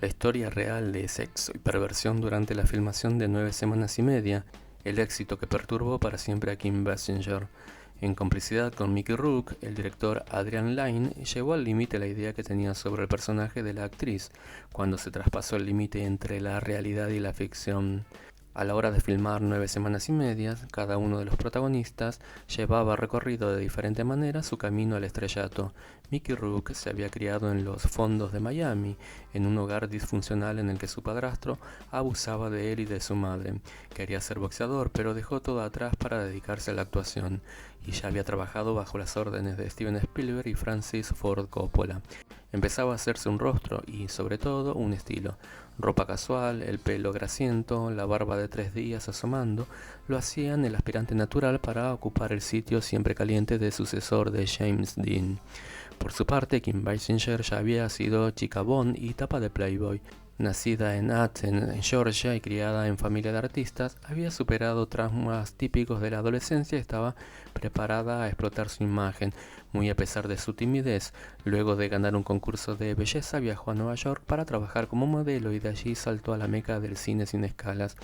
La historia real de sexo y perversión durante la filmación de 9 semanas y media, el éxito que perturbó para siempre a Kim Basinger. En complicidad con Mickey Rourke, el director Adrian Lyne llevó al límite la idea que tenía sobre el personaje de la actriz, cuando se traspasó el límite entre la realidad y la ficción. A la hora de filmar 9 semanas y media, cada uno de los protagonistas llevaba recorrido de diferente manera su camino al estrellato. Mickey Rourke se había criado en los fondos de Miami, en un hogar disfuncional en el que su padrastro abusaba de él y de su madre. Quería ser boxeador, pero dejó todo atrás para dedicarse a la actuación, y ya había trabajado bajo las órdenes de Steven Spielberg y Francis Ford Coppola. Empezaba a hacerse un rostro y, sobre todo, un estilo. Ropa casual, el pelo grasiento, la barba de 3 días asomando, lo hacían el aspirante natural para ocupar el sitio siempre caliente de sucesor de James Dean. Por su parte, Kim Basinger ya había sido chica Bond y tapa de Playboy. Nacida en Athens, en Georgia, y criada en familia de artistas, había superado traumas típicos de la adolescencia y estaba preparada a explotar su imagen, muy a pesar de su timidez. Luego de ganar un concurso de belleza, viajó a Nueva York para trabajar como modelo y de allí saltó a la meca del cine sin escalas.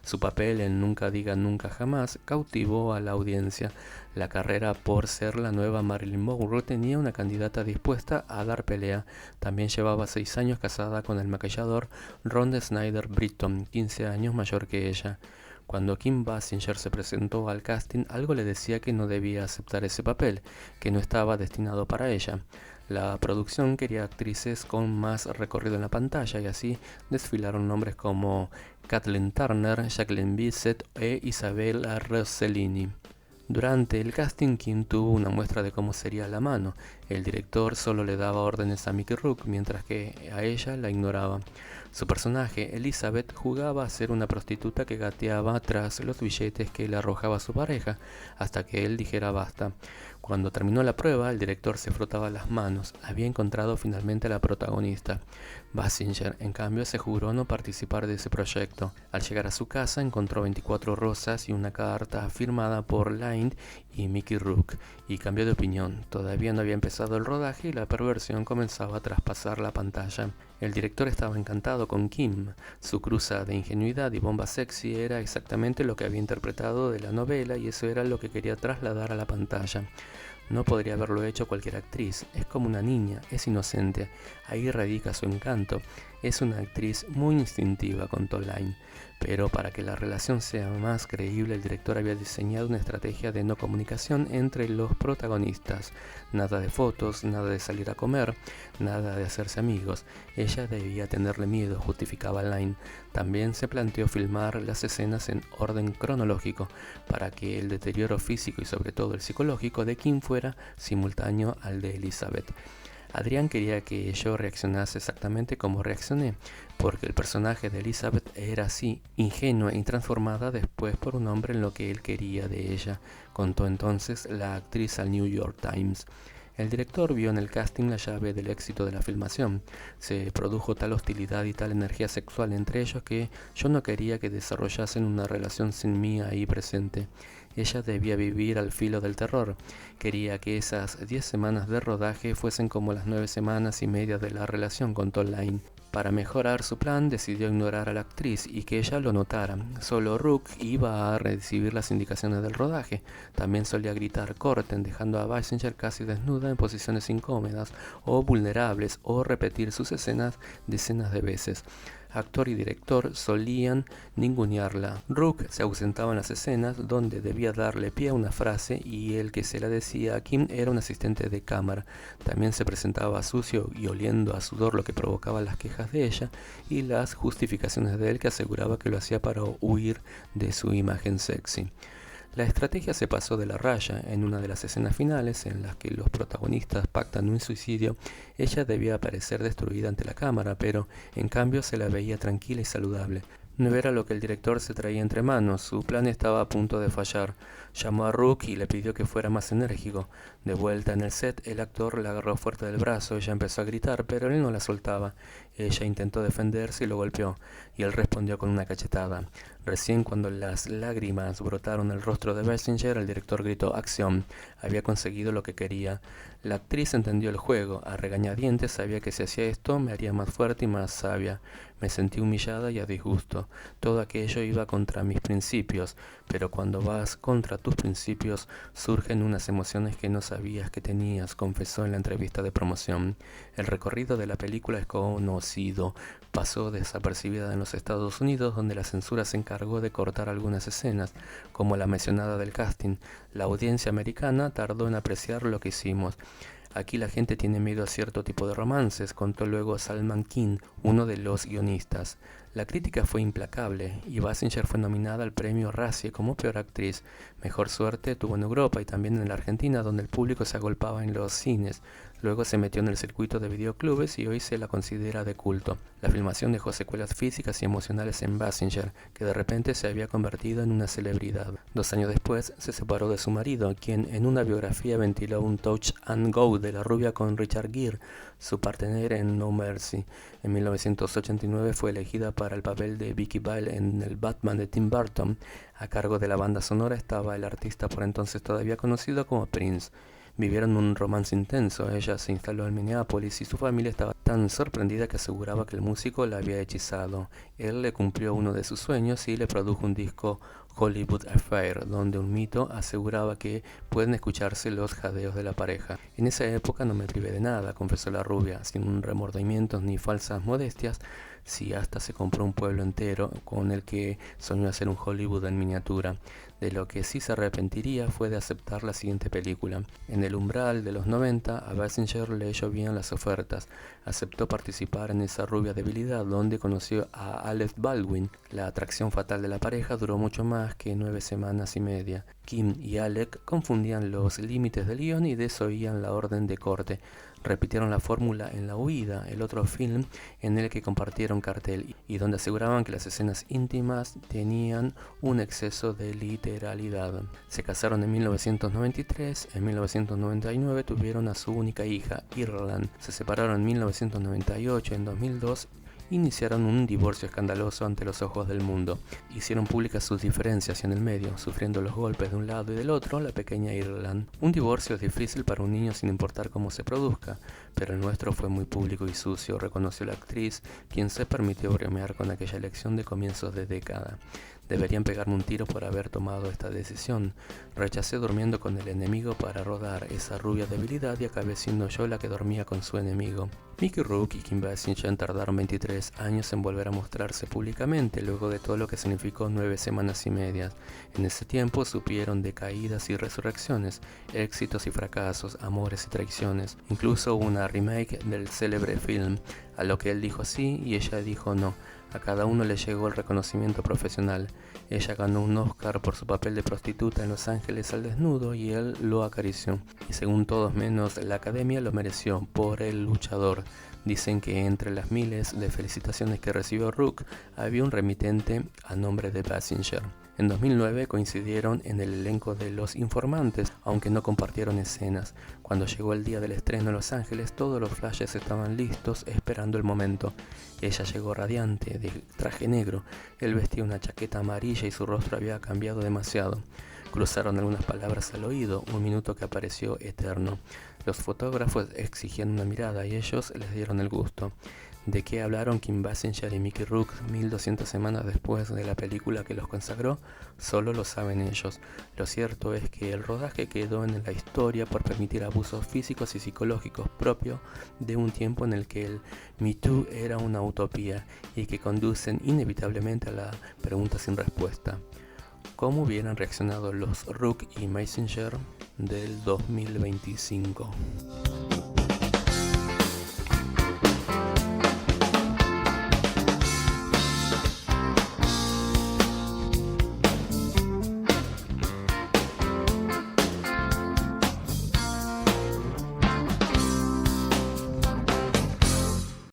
Su papel en Nunca diga nunca jamás cautivó a la audiencia. La carrera por ser la nueva Marilyn Monroe tenía una candidata dispuesta a dar pelea. También llevaba 6 años casada con el maquillador Ron Snyder Britton, 15 años mayor que ella. Cuando Kim Basinger se presentó al casting, algo le decía que no debía aceptar ese papel, que no estaba destinado para ella. La producción quería actrices con más recorrido en la pantalla y así desfilaron nombres como Kathleen Turner, Jacqueline Bisset e Isabella Rossellini. Durante el casting, Kim tuvo una muestra de cómo sería la mano. El director solo le daba órdenes a Mickey Rourke, mientras que a ella la ignoraba. Su personaje, Elizabeth, jugaba a ser una prostituta que gateaba tras los billetes que le arrojaba su pareja, hasta que él dijera basta. Cuando terminó la prueba, el director se frotaba las manos. Había encontrado finalmente a la protagonista. Basinger, en cambio, se juró no participar de ese proyecto. Al llegar a su casa, encontró 24 rosas y una carta firmada por Lyne y Mickey Rourke, y cambió de opinión. Todavía no había empezado el rodaje y la perversión comenzaba a traspasar la pantalla. El director estaba encantado con Kim. Su cruza de ingenuidad y bomba sexy era exactamente lo que había interpretado de la novela, y eso era lo que quería trasladar a la pantalla. No podría haberlo hecho cualquier actriz. Es como una niña, es inocente. Ahí radica su encanto. Es una actriz muy instintiva, contó Lyne. Pero para que la relación sea más creíble, el director había diseñado una estrategia de no comunicación entre los protagonistas. Nada de fotos, nada de salir a comer, nada de hacerse amigos. Ella debía tenerle miedo, justificaba Lyne. También se planteó filmar las escenas en orden cronológico, para que el deterioro físico y sobre todo el psicológico de Kim fuera simultáneo al de Elizabeth. Adrián quería que yo reaccionase exactamente como reaccioné, porque el personaje de Elizabeth era así, ingenua y transformada después por un hombre en lo que él quería de ella, contó entonces la actriz al New York Times. El director vio en el casting la llave del éxito de la filmación. Se produjo tal hostilidad y tal energía sexual entre ellos que yo no quería que desarrollasen una relación sin mí ahí presente. Ella debía vivir al filo del terror. Quería que esas 10 semanas de rodaje fuesen como las 9 semanas y media de la relación, contó Lyne. Para mejorar su plan, decidió ignorar a la actriz y que ella lo notara. Solo Rourke iba a recibir las indicaciones del rodaje. También solía gritar "corten", dejando a Basinger casi desnuda en posiciones incómodas o vulnerables, o repetir sus escenas decenas de veces. Actor y director solían ningunearla. Rourke se ausentaba en las escenas donde debía darle pie a una frase y el que se la decía a Kim era un asistente de cámara. También se presentaba sucio y oliendo a sudor, lo que provocaba las quejas de ella y las justificaciones de él, que aseguraba que lo hacía para huir de su imagen sexy. La estrategia se pasó de la raya. En una de las escenas finales, en las que los protagonistas pactan un suicidio, ella debía aparecer destruida ante la cámara, pero en cambio se la veía tranquila y saludable. No era lo que el director se traía entre manos. Su plan estaba a punto de fallar. Llamó a Rourke y le pidió que fuera más enérgico. De vuelta en el set, el actor la agarró fuerte del brazo, ella empezó a gritar, pero él no la soltaba. Ella intentó defenderse y lo golpeó, y él respondió con una cachetada. Recién cuando las lágrimas brotaron del rostro de Basinger, el director gritó «¡Acción!». Había conseguido lo que quería. La actriz entendió el juego. A regañadientes sabía que si hacía esto me haría más fuerte y más sabia. Me sentí humillada y a disgusto. Todo aquello iba contra mis principios, pero cuando vas contra tus principios surgen unas emociones que no sabías que tenías, confesó en la entrevista de promoción. El recorrido de la película es conocido. Pasó desapercibida en los Estados Unidos, donde la censura se encargó de cortar algunas escenas, como la mencionada del casting. La audiencia americana tardó en apreciar lo que hicimos. Aquí la gente tiene miedo a cierto tipo de romances, contó luego Salman Khan, uno de los guionistas. La crítica fue implacable y Basinger fue nominada al premio Razzie como peor actriz. Mejor suerte tuvo en Europa y también en la Argentina, donde el público se agolpaba en los cines. Luego se metió en el circuito de videoclubes y hoy se la considera de culto. La filmación dejó secuelas físicas y emocionales en Basinger, que de repente se había convertido en una celebridad. 2 años después se separó de su marido, quien en una biografía ventiló un touch and go de la rubia con Richard Gere, su partener en No Mercy. En 1989 fue elegida para el papel de Vicky Vale en el Batman de Tim Burton. A cargo de la banda sonora estaba el artista por entonces todavía conocido como Prince. Vivieron un romance intenso. Ella se instaló en Minneapolis y su familia estaba tan sorprendida que aseguraba que el músico la había hechizado. Él le cumplió uno de sus sueños y le produjo un disco, Hollywood Affair, donde un mito aseguraba que pueden escucharse los jadeos de la pareja. En esa época no me privé de nada, confesó la rubia, sin remordimientos ni falsas modestias. Sí, hasta se compró un pueblo entero con el que soñó hacer un Hollywood en miniatura. De lo que sí se arrepentiría fue de aceptar la siguiente película. En el umbral de los 90, a Basinger le llovían las ofertas. Aceptó participar en Esa rubia debilidad, donde conoció a Alec Baldwin. La atracción fatal de la pareja duró mucho más que 9 semanas y media. Kim y Alec confundían los límites del guión y desoían la orden de corte. Repitieron la fórmula en La huida, el otro film en el que compartieron cartel y donde aseguraban que las escenas íntimas tenían un exceso de literalidad. Se casaron en 1993, en 1999 tuvieron a su única hija, Ireland. Se separaron en 1998, en 2002 iniciaron un divorcio escandaloso ante los ojos del mundo. Hicieron públicas sus diferencias y en el medio, sufriendo los golpes de un lado y del otro, la pequeña Ireland. Un divorcio es difícil para un niño sin importar cómo se produzca, pero el nuestro fue muy público y sucio, reconoció la actriz, quien se permitió bromear con aquella elección de comienzos de década. Deberían pegarme un tiro por haber tomado esta decisión. Rechacé durmiendo con el enemigo para rodar Esa rubia debilidad y acabé siendo yo la que dormía con su enemigo. Mickey Rourke y Kim Basinger tardaron 23 años en volver a mostrarse públicamente luego de todo lo que significó 9 semanas y media. En ese tiempo supieron de caídas y resurrecciones, éxitos y fracasos, amores y traiciones. Incluso una remake del célebre film, a lo que él dijo sí y ella dijo no. A cada uno le llegó el reconocimiento profesional. Ella ganó un Oscar por su papel de prostituta en Los Ángeles al desnudo y él lo acarició. Y según todos menos la academia lo mereció por el luchador. Dicen que entre las miles de felicitaciones que recibió Rourke había un remitente a nombre de Basinger. En 2009 coincidieron en el elenco de Los Informantes, aunque no compartieron escenas. Cuando llegó el día del estreno en Los Ángeles, todos los flashes estaban listos esperando el momento. Ella llegó radiante, de traje negro. Él vestía una chaqueta amarilla y su rostro había cambiado demasiado. Cruzaron algunas palabras al oído, un minuto que apareció eterno. Los fotógrafos exigían una mirada y ellos les dieron el gusto. ¿De qué hablaron Kim Basinger y Mickey Rourke 1200 semanas después de la película que los consagró? Solo lo saben ellos. Lo cierto es que el rodaje quedó en la historia por permitir abusos físicos y psicológicos propios de un tiempo en el que el Me Too era una utopía y que conducen inevitablemente a la pregunta sin respuesta. ¿Cómo hubieran reaccionado los Rourke y Basinger del 2025?